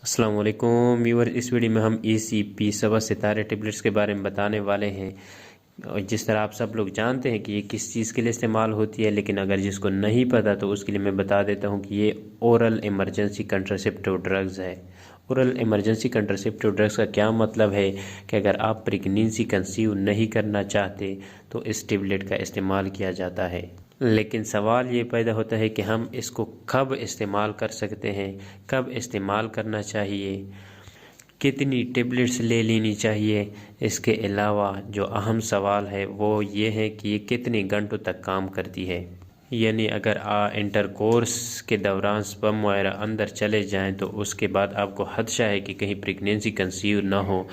السلام علیکم ویور، اس ویڈیو میں ہم ECP سبا ستارے ٹیبلٹس کے بارے میں بتانے والے ہیں۔ جس طرح آپ سب لوگ جانتے ہیں کہ یہ کس چیز کے لیے استعمال ہوتی ہے، لیکن اگر جس کو نہیں پتا تو اس کے لیے میں بتا دیتا ہوں کہ یہ اورل ایمرجنسی کنٹراسیپٹیو ڈرگز ہے۔ اورل ایمرجنسی کنٹراسیپٹیو ڈرگز کا کیا مطلب ہے کہ اگر آپ پریگنینسی کنسیو نہیں کرنا چاہتے تو اس ٹیبلٹ کا استعمال کیا جاتا ہے۔ لیکن سوال یہ پیدا ہوتا ہے کہ ہم اس کو کب استعمال کر سکتے ہیں، کب استعمال کرنا چاہیے، کتنی ٹیبلٹس لے لینی چاہیے۔ اس کے علاوہ جو اہم سوال ہے وہ یہ ہے کہ یہ کتنے گھنٹوں تک کام کرتی ہے۔ یعنی اگر انٹر کورس کے دوران سپرم وغیرہ اندر چلے جائیں تو اس کے بعد آپ کو خدشہ ہے کہ کہیں پریگنینسی کنسیو نہ ہو،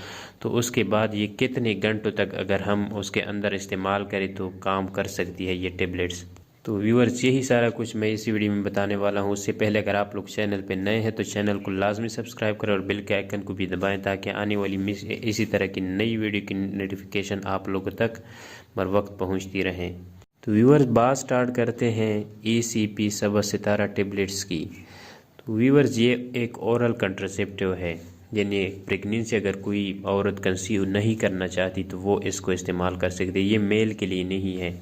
تو اس کے بعد یہ کتنے گھنٹوں تک اگر ہم اس کے اندر استعمال کریں تو کام کر سکتی ہے یہ ٹیبلٹس۔ تو ویورز، یہی سارا کچھ میں اسی ویڈیو میں بتانے والا ہوں۔ اس سے پہلے اگر آپ لوگ چینل پہ نئے ہیں تو چینل کو لازمی سبسکرائب کریں اور بیل کے آئیکن کو بھی دبائیں تاکہ آنے والی اسی طرح کی نئی ویڈیو کی نوٹیفیکیشن آپ لوگوں تک بر وقت پہنچتی رہیں۔ تو ویورز، بات سٹارٹ کرتے ہیں ECP سبا ستارہ ٹیبلٹس کی۔ تو ویورز، یہ ایک اورل کنٹراسیپٹیو ہے، یعنی پریگنینسی اگر کوئی عورت کنسیو نہیں کرنا چاہتی تو وہ اس کو استعمال کر سکتے۔ یہ میل کے لیے نہیں ہے،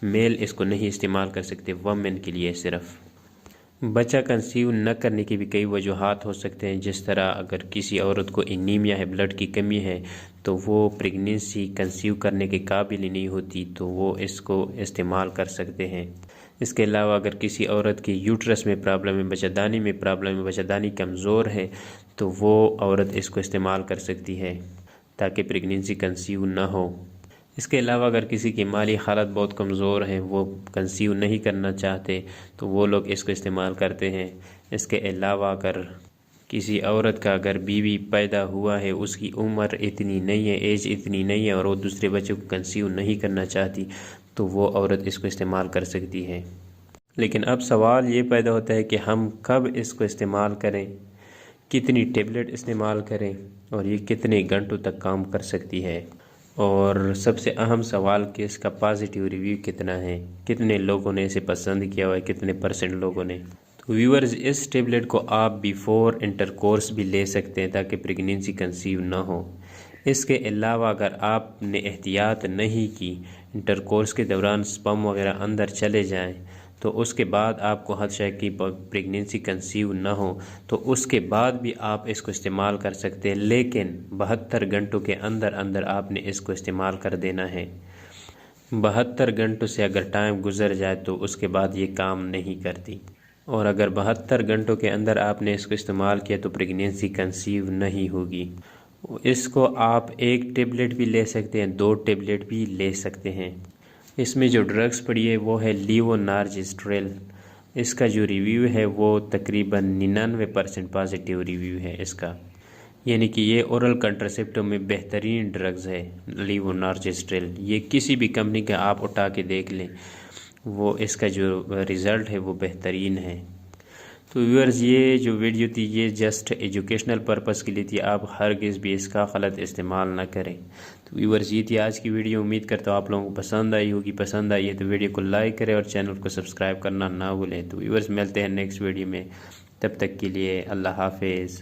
میل اس کو نہیں استعمال کر سکتے، وومن کے لیے صرف۔ بچہ کنسیو نہ کرنے کی بھی کئی وجوہات ہو سکتے ہیں، جس طرح اگر کسی عورت کو انیمیا ہے، بلڈ کی کمی ہے، تو وہ پریگنینسی کنسیو کرنے کے قابل ہی نہیں ہوتی، تو وہ اس کو استعمال کر سکتے ہیں۔ اس کے علاوہ اگر کسی عورت کی یوٹرس میں پرابلم ہے، بچہ دانی میں پرابلم ہے، بچہ دانی کمزور ہے، تو وہ عورت اس کو استعمال کر سکتی ہے تاکہ پریگنینسی کنسیو نہ ہو۔ اس کے علاوہ اگر کسی کی مالی حالت بہت کمزور ہے، وہ کنسیو نہیں کرنا چاہتے، تو وہ لوگ اس کو استعمال کرتے ہیں۔ اس کے علاوہ اگر کسی عورت کا اگر بیوی پیدا ہوا ہے، اس کی عمر اتنی نہیں ہے، ایج اتنی نہیں ہے، اور وہ دوسرے بچے کو کنسیو نہیں کرنا چاہتی، تو وہ عورت اس کو استعمال کر سکتی ہے۔ لیکن اب سوال یہ پیدا ہوتا ہے کہ ہم کب اس کو استعمال کریں، کتنی ٹیبلٹ استعمال کریں، اور یہ کتنے گھنٹوں تک کام کر سکتی ہے۔ اور سب سے اہم سوال کہ اس کا پازیٹیو ریویو کتنا ہے، کتنے لوگوں نے اسے پسند کیا ہوا ہے، کتنے % لوگوں نے۔ تو ویورز، اس ٹیبلٹ کو آپ بیفور انٹر کورس بھی لے سکتے ہیں تاکہ پریگنینسی کنسیو نہ ہو۔ اس کے علاوہ اگر آپ نے احتیاط نہیں کی، انٹر کورس کے دوران سپرم وغیرہ اندر چلے جائیں، تو اس کے بعد آپ کو خدشہ ہے کہ پریگنینسی کنسیو نہ ہو، تو اس کے بعد بھی آپ اس کو استعمال کر سکتے ہیں، لیکن 72 گھنٹوں کے اندر اندر آپ نے اس کو استعمال کر دینا ہے۔ 72 گھنٹوں سے اگر ٹائم گزر جائے تو اس کے بعد یہ کام نہیں کرتی، اور اگر 72 گھنٹوں کے اندر آپ نے اس کو استعمال کیا تو پریگنینسی کنسیو نہیں ہوگی۔ اس کو آپ ایک ٹیبلٹ بھی لے سکتے ہیں، 2 ٹیبلٹ بھی لے سکتے ہیں۔ اس میں جو ڈرگز پڑی ہے وہ ہے لیوونارجسٹریل۔ اس کا جو ریویو ہے وہ تقریباً 99% پازیٹیو ریویو ہے اس کا، یعنی کہ یہ اورل کنٹراسیپٹیو میں بہترین ڈرگز ہے لیوونارجسٹریل۔ یہ کسی بھی کمپنی کا آپ اٹھا کے دیکھ لیں، وہ اس کا جو ریزلٹ ہے وہ بہترین ہے۔ تو ویورز، یہ جو ویڈیو تھی یہ جسٹ ایجوکیشنل پرپس کے لیے تھی، آپ ہرگز بھی اس کا غلط استعمال نہ کریں۔ تو ویورز، یہ تھی آج کی ویڈیو، امید کرتا ہوں آپ لوگوں کو پسند آئی ہوگی۔ پسند آئی ہے تو ویڈیو کو لائک کریں اور چینل کو سبسکرائب کرنا نہ بھولیں۔ تو ویورز، ملتے ہیں نیکسٹ ویڈیو میں، تب تک کے لیے اللہ حافظ۔